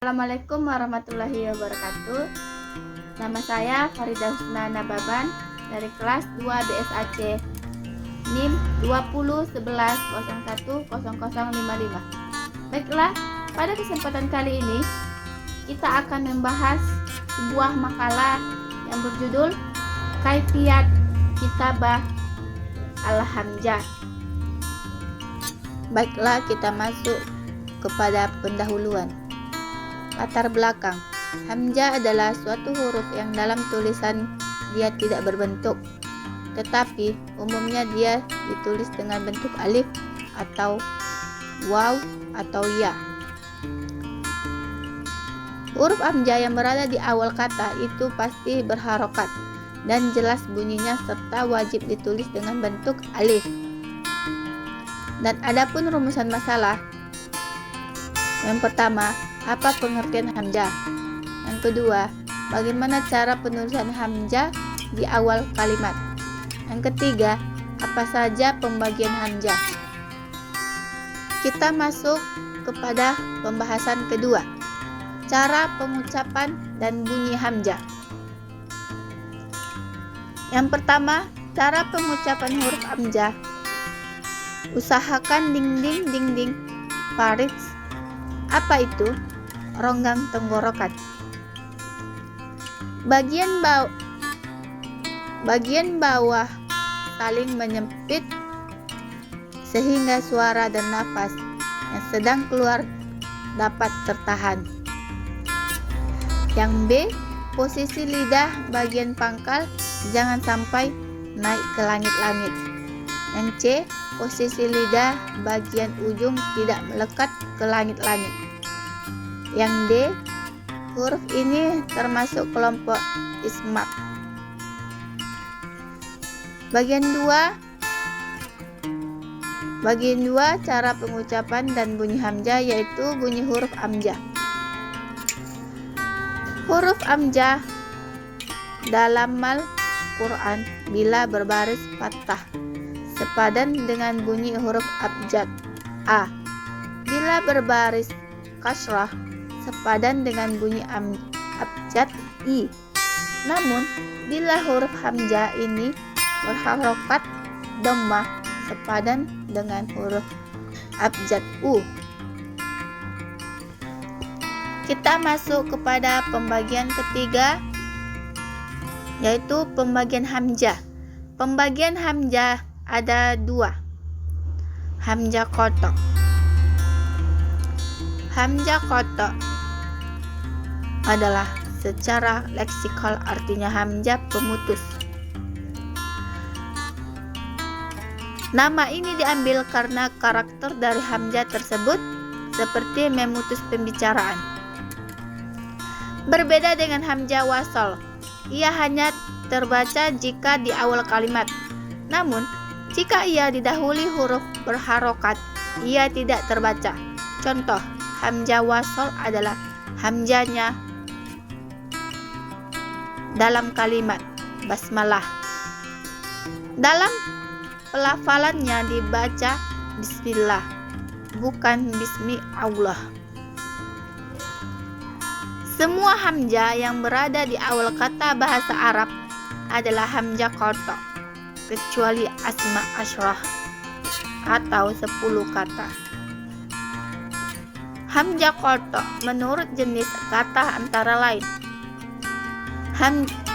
Assalamualaikum warahmatullahi wabarakatuh. Nama saya Farida Husna Nababan dari kelas 2 BSAC NIM 2011010055. Baiklah, pada kesempatan kali ini kita akan membahas sebuah makalah yang berjudul Kaifiyat Kitabah Al-Hamzah. Baiklah, kita masuk kepada pendahuluan. Latar belakang. Hamzah adalah suatu huruf yang dalam tulisan dia tidak berbentuk, tetapi umumnya dia ditulis dengan bentuk alif atau waw atau ya. Huruf hamzah yang berada di awal kata itu pasti berharokat dan jelas bunyinya serta wajib ditulis dengan bentuk alif. Dan adapun rumusan masalah. Yang pertama, apa pengertian hamzah? Yang kedua, bagaimana cara penulisan hamzah di awal kalimat? Yang ketiga, apa saja pembagian hamzah? Kita masuk kepada pembahasan kedua, cara pengucapan dan bunyi hamzah. Yang pertama, cara pengucapan huruf hamzah. Usahakan ding parit. Apa itu? Ronggang tenggorokan. Bagian bawah saling menyempit sehingga suara dan nafas yang sedang keluar dapat tertahan. Yang B, posisi lidah bagian pangkal jangan sampai naik ke langit-langit. Yang C, posisi lidah bagian ujung tidak melekat ke langit-langit. Yang D, huruf ini termasuk kelompok ismak. Bagian 2 cara pengucapan dan bunyi hamzah, yaitu bunyi huruf hamzah. Huruf hamzah dalam Al-Quran bila berbaris fathah sepadan dengan bunyi huruf abjad A. Bila berbaris kasrah sepadan dengan bunyi abjad I. Namun bila huruf hamzah ini berharokat dhammah sepadan dengan huruf abjad U. Kita masuk kepada pembagian ketiga, yaitu pembagian hamzah. Pembagian hamzah ada dua. Hamzah kotok. Hamzah kotok adalah secara leksikal artinya hamzah pemutus. Nama ini diambil karena karakter dari hamzah tersebut seperti memutus pembicaraan. Berbeda dengan hamzah wasol, ia hanya terbaca jika di awal kalimat. Namun jika ia didahului huruf berharokat, ia tidak terbaca. Contoh, hamzah wasol adalah hamzahnya dalam kalimat basmalah. Dalam pelafalannya dibaca bismillah, bukan bismi Allah. Semua hamzah yang berada di awal kata bahasa Arab adalah hamzah kotok, kecuali asma asyrah atau 10 kata. Hamzah kotok menurut jenis kata antara lain.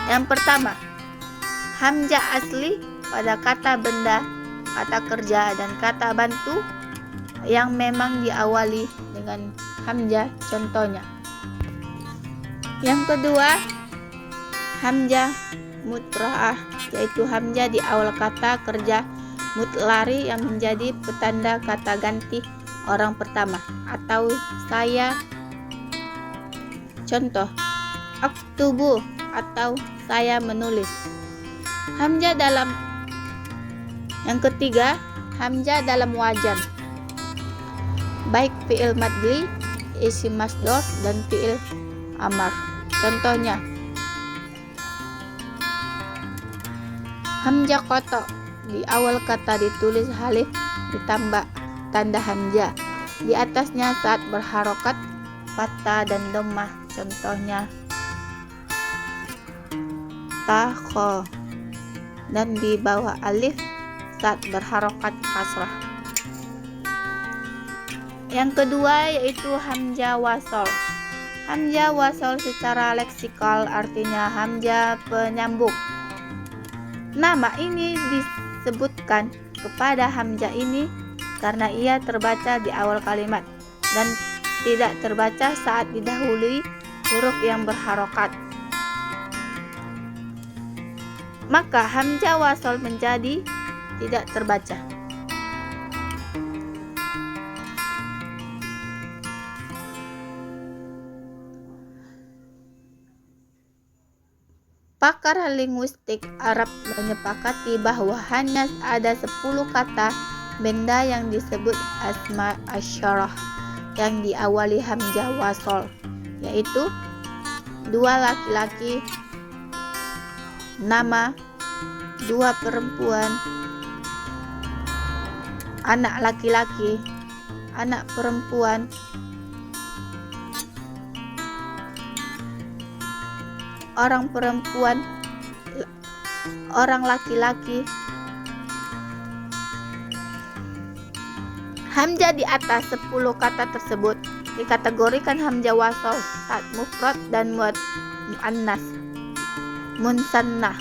Yang pertama, hamzah asli pada kata benda, kata kerja, dan kata bantu yang memang diawali dengan hamzah, contohnya. Yang kedua, hamzah mutra'ah, yaitu hamzah di awal kata kerja mutlari yang menjadi petanda kata ganti orang pertama atau saya. Contoh, aktubu atau saya menulis. Yang ketiga, hamzah dalam wajan, baik fi'il madli, isim masdar, dan fi'il amar. Contohnya, hamzah kotok di awal kata ditulis alif ditambah tanda hamzah di atasnya saat berharokat fathah dan dhammah. Contohnya takho, dan di bawah alif saat berharokat kasrah. Yang kedua yaitu hamzah wasol. Hamzah wasol secara leksikal artinya hamzah penyambung. Nama ini disebutkan kepada hamzah ini karena ia terbaca di awal kalimat dan tidak terbaca saat didahului huruf yang berharokat. Maka hamzah wasol menjadi tidak terbaca. Pakar linguistik Arab menyepakati bahwa hanya ada 10 kata benda yang disebut asma asyarah yang diawali hamzah wasol, yaitu 2 laki-laki, nama, 2 perempuan, anak laki-laki, anak perempuan, orang perempuan, orang laki-laki. Hamzah di atas 10 kata tersebut dikategorikan hamzah wasol saat mufrad dan muannas munsannah.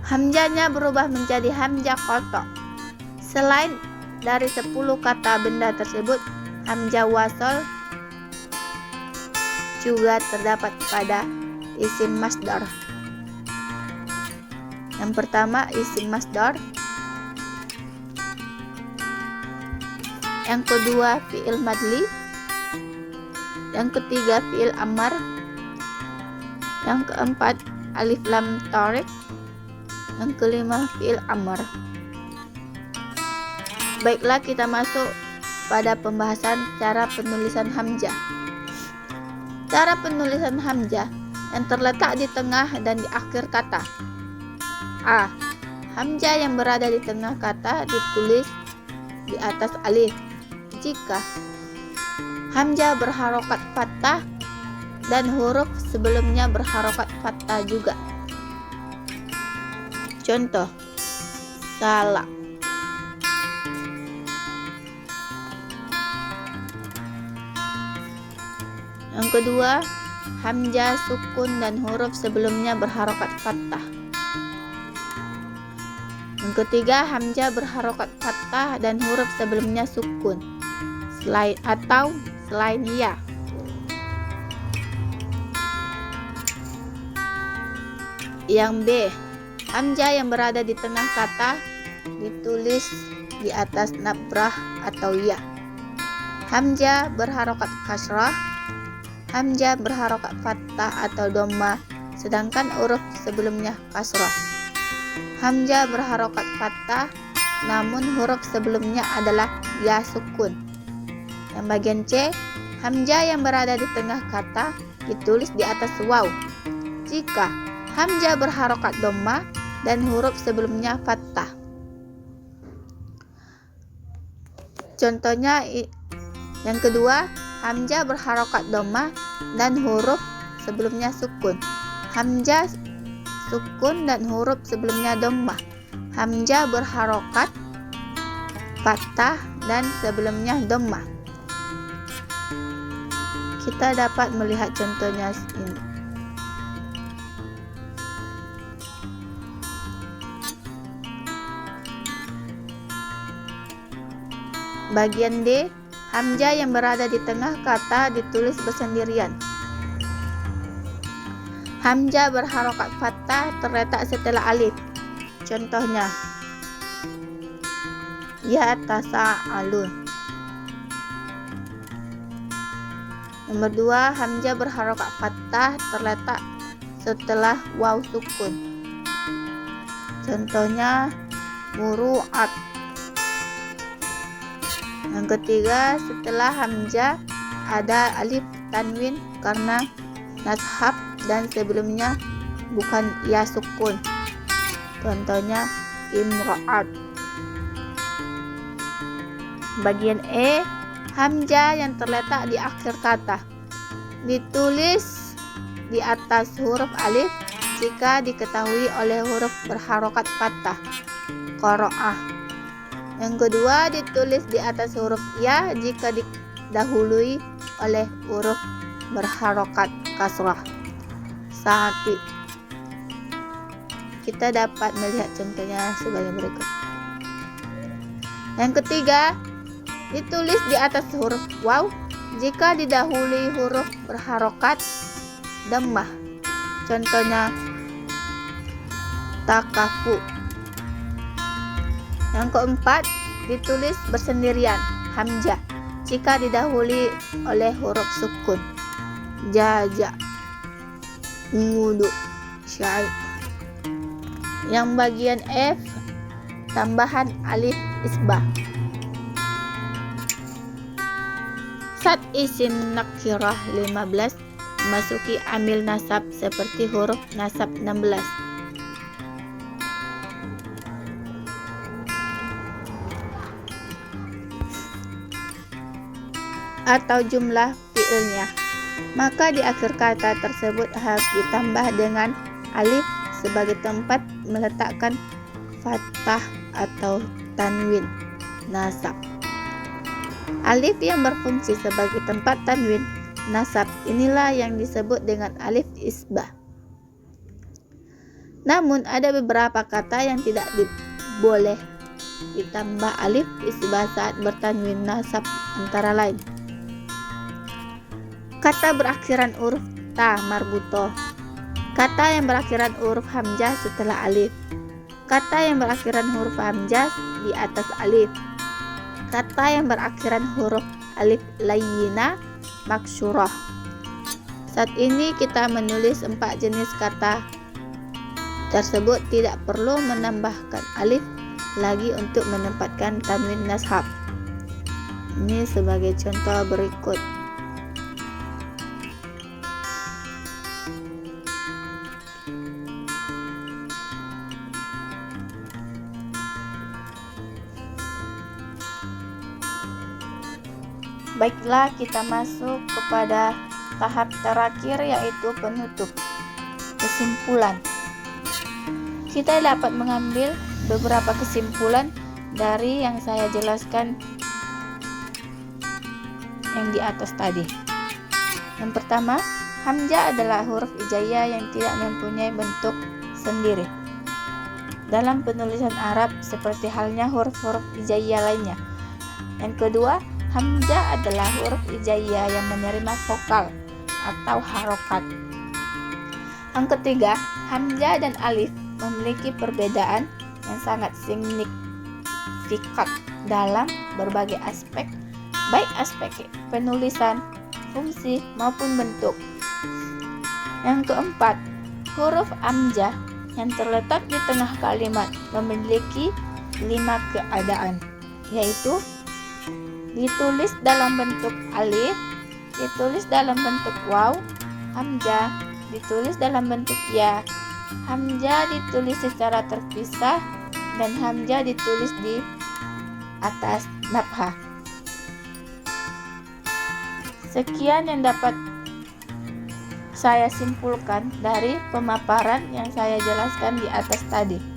Hamzahnya berubah menjadi hamzah qata. Selain dari 10 kata benda tersebut, hamzah wasol juga terdapat pada isim masdar. Yang pertama isim masdar, yang kedua fi'il madli, yang ketiga fi'il amar, yang keempat alif lam tarik, yang kelima fi'il amar. Baiklah, kita masuk pada pembahasan cara penulisan hamzah. Cara penulisan hamzah yang terletak di tengah dan di akhir kata. A. Hamzah yang berada di tengah kata ditulis di atas alif jika hamzah berharokat fathah dan huruf sebelumnya berharokat fathah juga. Contoh salah. Yang kedua, hamzah sukun dan huruf sebelumnya berharokat fathah. Yang ketiga, hamzah berharokat fathah dan huruf sebelumnya sukun. Selain ya. Yang B, hamzah yang berada di tengah kata ditulis di atas nabrah atau ya. Hamzah berharokat kasrah, hamzah berharokat fathah atau dhammah, sedangkan huruf sebelumnya kasrah. Hamzah berharokat fathah, namun huruf sebelumnya adalah ya sukun. Yang bagian C, hamzah yang berada di tengah kata ditulis di atas waw jika hamzah berharokat dhammah dan huruf sebelumnya fathah. Contohnya yang kedua, hamzah berharokat dhammah dan huruf sebelumnya sukun. Hamzah sukun dan huruf sebelumnya dhammah. Hamzah berharokat fathah dan sebelumnya dhammah. Kita dapat melihat contohnya ini. Bagian D, hamzah yang berada di tengah kata ditulis bersendirian. Hamzah berharokat fathah terletak setelah alif. Contohnya ya tasa'alun. Nomor 2, hamzah berharokat fathah terletak setelah waw sukun. Contohnya muru'at. Yang ketiga, setelah hamzah ada alif tanwin karena nashab dan sebelumnya bukan ya sukun. Contohnya imra'at. Bagian E, Hamzah yang terletak di akhir kata ditulis di atas huruf alif jika diketahui oleh huruf berharokat fathah, qoro'ah. Yang kedua, ditulis di atas huruf ya jika didahului oleh huruf berharokat kasrah, sati. Kita dapat melihat contohnya sebagai berikut. Yang ketiga, ditulis di atas huruf waw jika didahului huruf berharokat dhammah. Contohnya takafu. Yang keempat, ditulis bersendirian hamzah jika didahului oleh huruf sukun, jaja, ngudu, syai'. Yang bagian F, tambahan alif isbah. Saat isim nakirah 15 memasuki amil nasab seperti huruf nasab 16. Atau jumlah fi'ilnya, maka di akhir kata tersebut harus ditambah dengan alif sebagai tempat meletakkan fathah atau tanwin nasab. Alif yang berfungsi sebagai tempat tanwin nasab inilah yang disebut dengan alif isbah. Namun ada beberapa kata yang tidak boleh ditambah alif isbah saat bertanwin nasab, antara lain kata berakhiran huruf ta marbutoh, kata yang berakhiran huruf hamzah setelah alif, kata yang berakhiran huruf hamzah di atas alif, kata yang berakhiran huruf alif layyinah maksurah. Saat ini kita menulis 4 jenis kata tersebut tidak perlu menambahkan alif lagi untuk menempatkan tanwin nashab. Ini sebagai contoh berikut. Baiklah, kita masuk kepada tahap terakhir, yaitu penutup, kesimpulan. Kita dapat mengambil beberapa kesimpulan dari yang saya jelaskan yang di atas tadi. Yang pertama, hamzah adalah huruf hijaiyah yang tidak mempunyai bentuk sendiri dalam penulisan Arab seperti halnya huruf-huruf hijaiyah lainnya. Yang kedua, hamzah adalah huruf hijaiyah yang menerima vokal atau harokat. Yang ketiga, hamzah dan alif memiliki perbedaan yang sangat signifikan dalam berbagai aspek, baik aspek penulisan, fungsi, maupun bentuk. Yang keempat, huruf hamzah yang terletak di tengah kalimat memiliki 5 keadaan, yaitu ditulis dalam bentuk alif, ditulis dalam bentuk waw, hamzah ditulis dalam bentuk ya, hamzah ditulis secara terpisah, dan hamzah ditulis di atas nabhah. Sekian yang dapat saya simpulkan dari pemaparan yang saya jelaskan di atas tadi.